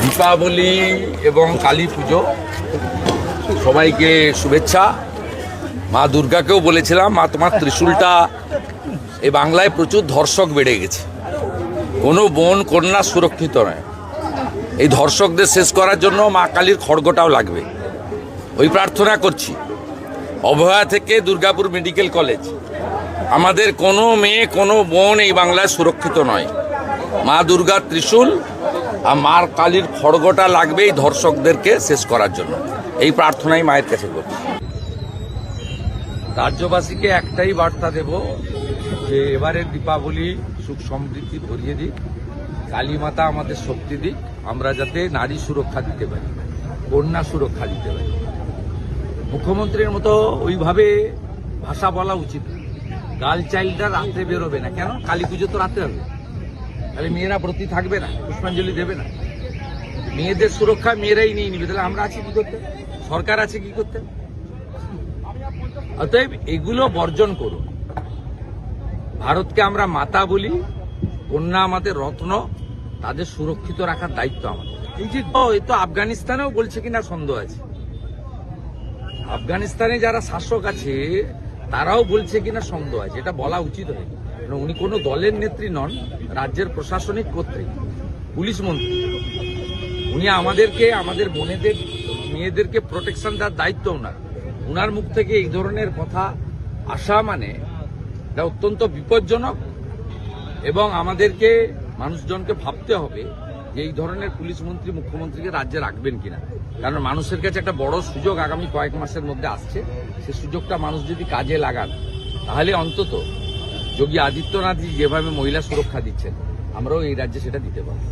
দীপাবলি এবং কালী পুজো সবাইকে শুভেচ্ছা। মা দুর্গাকেও বলেছিলাম, মা তোমার ত্রিশূলটা এই বাংলায় প্রচুর ধর্ষক বেড়ে গেছে, কোনো বোন কন্যা সুরক্ষিত নয়। এই ধর্ষকদের শেষ করার জন্য মা কালীর খড়গটাও লাগবে। ওই প্রার্থনা করছি অভয়া থেকে দুর্গাপুর মেডিকেল কলেজ, আমাদের কোনো মেয়ে কোনো বোন এই বাংলায় সুরক্ষিত নয়। মা দুর্গার ত্রিশূল আর মার কালীর খড়গটা লাগবে এই ধর্ষকদেরকে শেষ করার জন্য। এই প্রার্থনাই মায়ের কাছে করছি। রাজ্যবাসীকে একটাই বার্তা দেব যে এবারের দীপাবলি সুখ সমৃদ্ধি ভরিয়ে দিক, কালী মাতা আমাদের শক্তি দিক, আমরা যাতে নারী সুরক্ষা দিতে পারি, কন্যা সুরক্ষা দিতে পারি। মুখ্যমন্ত্রীর মতো ওইভাবে ভাষা বলা উচিত। গার্ল চাইল্ডরা রাত্রে বেরোবে না কেন? কালী পুজো তো রাত্রে হবে, তাহলে মেয়েরা ব্রতী থাকবে না, পুষ্পাঞ্জলি দেবে না? মেয়েদের সুরক্ষা মেয়েরাই নিয়ে নিবে, তাহলে আমরা আছি কি করতে? সরকার আছে কি করতে? অতএব এগুলো বর্জন করুন। ভারতকে আমরা মাতা বলি, কন্যা আমাদের রত্ন, তাদের সুরক্ষিত রাখার দায়িত্ব আমাদের। এই যে এই তো আফগানিস্তানেও বলছে কিনা সন্দেহ আছে, আফগানিস্তানে যারা শাসক আছে তারাও বলছে কিনা সন্দেহ আছে। এটা বলা উচিত হয়, উনি কোনো দলের নেত্রী নন, রাজ্যের প্রশাসনিক কর্তৃক, পুলিশ মন্ত্রী। উনি আমাদেরকে, আমাদের বোনেদের মেয়েদেরকে প্রোটেকশন দেওয়ার দায়িত্ব ওনার। ওনার মুখ থেকে এই ধরনের কথা আসা মানে এটা অত্যন্ত বিপজ্জনক, এবং আমাদেরকে মানুষজনকে ভাবতে হবে যে এই ধরনের পুলিশ মন্ত্রী মুখ্যমন্ত্রীকে রাজ্যে রাখবেন কিনা। কারণ মানুষের কাছে একটা বড় সুযোগ আগামী কয়েক মাসের মধ্যে আসছে, সেই সুযোগটা মানুষ যদি কাজে লাগান তাহলে অন্তত যোগী আদিত্যনাথজি যেভাবে মহিলা সুরক্ষা দিচ্ছেন আমরাও এই রাজ্যে সেটা দিতে পারব।